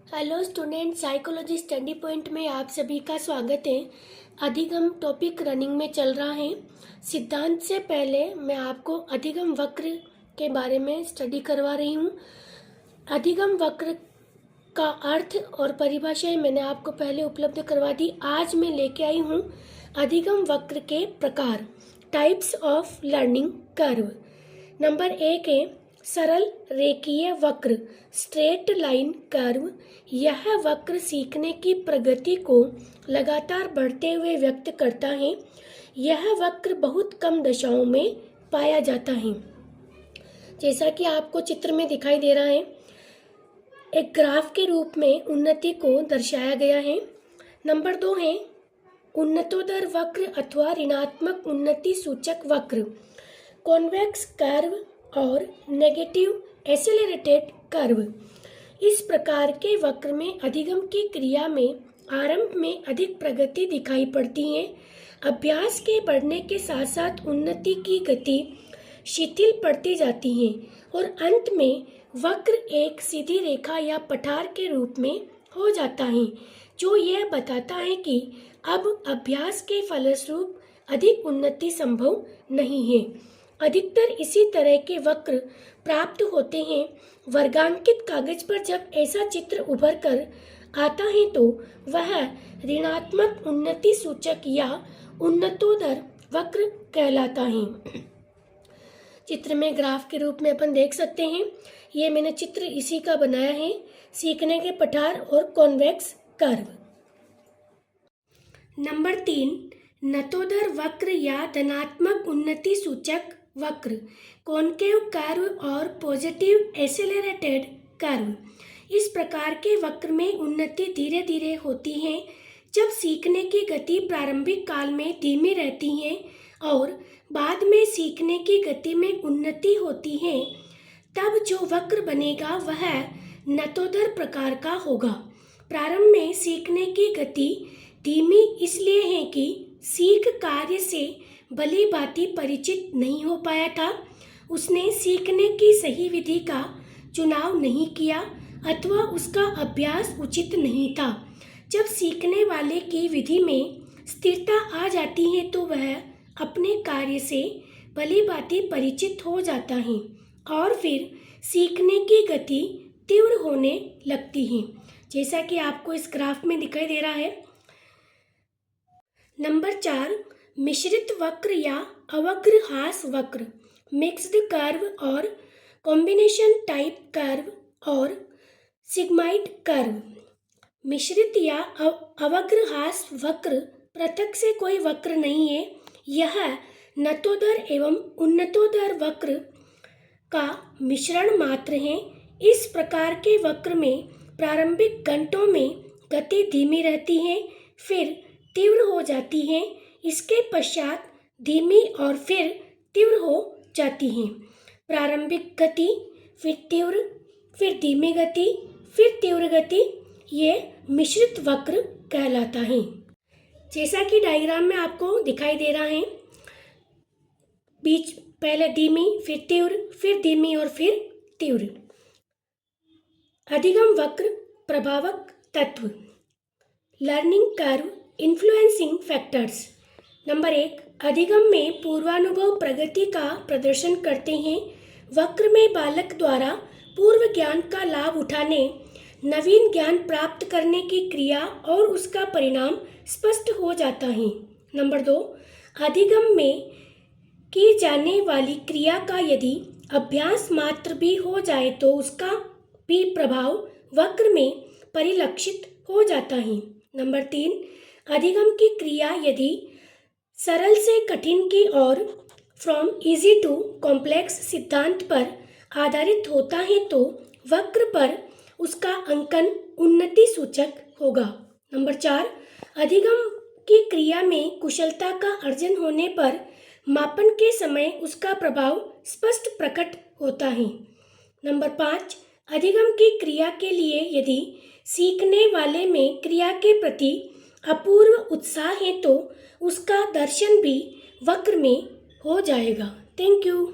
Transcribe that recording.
Hello student, psychology study point में आप सभी का स्वागत है। अधिगम टॉपिक रनिंग में चल रहा है। सिद्धांत से पहले मैं आपको अधिगम वक्र के बारे में स्टडी करवा रही हूँ। अधिगम वक्र का अर्थ और परिभाषाएं मैंने आपको पहले उपलब्ध करवा दी। आज मैं लेके आई हूँ अधिगम वक्र के प्रकार, types of learning curve. Number 1 है सरल रेखीय वक्र, स्ट्रेट लाइन कर्व। यह वक्र सीखने की प्रगति को लगातार बढ़ते हुए व्यक्त करता है। यह वक्र बहुत कम दशाओं में पाया जाता है। जैसा कि आपको चित्र में दिखाई दे रहा है, एक ग्राफ के रूप में उन्नति को दर्शाया गया है। नंबर 2 है उन्नतोत्तर वक्र अथवा ऋणात्मक उन्नति सूचक वक्र, कॉन्वेक्स कर्व और नेगेटिव एसेलेरेटेड कर्व। इस प्रकार के वक्र में अधिगम की क्रिया में आरंभ में अधिक प्रगति दिखाई पड़ती है। अभ्यास के बढ़ने के साथ साथ उन्नति की गति शिथिल पड़ती जाती है और अंत में वक्र एक सीधी रेखा या पठार के रूप में हो जाता है, जो यह बताता है कि अब अभ्यास के फलस्वरूप अधिक उन्नति संभव नहीं है। अधिकतर इसी तरह के वक्र प्राप्त होते हैं। वर्गांकित कागज पर जब ऐसा चित्र उभर कर आता है तो वह ऋणात्मक उन्नति सूचक या उन्नतोत्तर वक्र कहलाता है। चित्र में ग्राफ के रूप में अपन देख सकते हैं। ये मैंने चित्र इसी का बनाया है, सीखने के पठार और कॉन्वेक्स कर्व। नंबर 3 नतोदर वक्र या धनात्मक उन्नति सूचक वक्र, कॉनकेव कर्व और पॉजिटिव एसेलेरेटेड कर्व। इस प्रकार के वक्र में उन्नति धीरे धीरे होती है। जब सीखने की गति प्रारंभिक काल में धीमी रहती है और बाद में सीखने की गति में उन्नति होती है, तब जो वक्र बनेगा वह नतोदर प्रकार का होगा। प्रारंभ में सीखने की गति धीमी इसलिए है कि सीख कार्य से भली भांति परिचित नहीं हो पाया था, उसने सीखने की सही विधि का चुनाव नहीं किया अथवा उसका अभ्यास उचित नहीं था। जब सीखने वाले की विधि में स्थिरता आ जाती है तो वह अपने कार्य से भली भांति परिचित हो जाता है और फिर सीखने की गति तीव्र होने लगती है, जैसा कि आपको इस ग्राफ में दिखाई दे रहा है। नंबर 4 मिश्रित वक्र या अवग्र हास वक्र, मिक्स्ड कर्व और कॉम्बिनेशन टाइप कर्व और सिग्माइड कर्व। मिश्रित या अवग्र हास वक्र पृथक से कोई वक्र नहीं है। यह नतोदर एवं उन्नतोदर वक्र का मिश्रण मात्र है। इस प्रकार के वक्र में प्रारंभिक घंटों में गति धीमी रहती है, फिर तीव्र हो जाती है। इसके पश्चात धीमी और फिर तीव्र हो जाती है। प्रारंभिक गति, फिर तीव्र, फिर धीमी गति, फिर तीव्र गति, ये मिश्रित वक्र कहलाता है। जैसा कि डायग्राम में आपको दिखाई दे रहा है, बीच पहले धीमी, फिर तीव्र, फिर धीमी और फिर तीव्र। अधिगम वक्र प्रभावक तत्व, learning curve influencing factors. Number 1 अधिगम में पूर्वानुभव प्रगति का प्रदर्शन करते हैं। वक्र में बालक द्वारा पूर्व ज्ञान का लाभ उठाने, नवीन ज्ञान प्राप्त करने की क्रिया और उसका परिणाम स्पष्ट हो जाता है। नंबर 2 अधिगम में की जाने वाली क्रिया का यदि अभ्यास मात्र भी हो जाए तो उसका भी प्रभाव वक्र में परिलक्षित हो जाता है। नंबर 3 अधिगम की क्रिया यदि सरल से कठिन की ओर, फ्रॉम इजी टू कॉम्प्लेक्स सिद्धांत पर आधारित होता है तो वक्र पर उसका अंकन उन्नति सूचक होगा। नंबर 4 अधिगम की क्रिया में कुशलता का अर्जन होने पर मापन के समय उसका प्रभाव स्पष्ट प्रकट होता है। नंबर 5 अधिगम की क्रिया के लिए यदि सीखने वाले में क्रिया के प्रति अपूर्व उत्साह है तो उसका दर्शन भी वक्र में हो जाएगा। Thank you.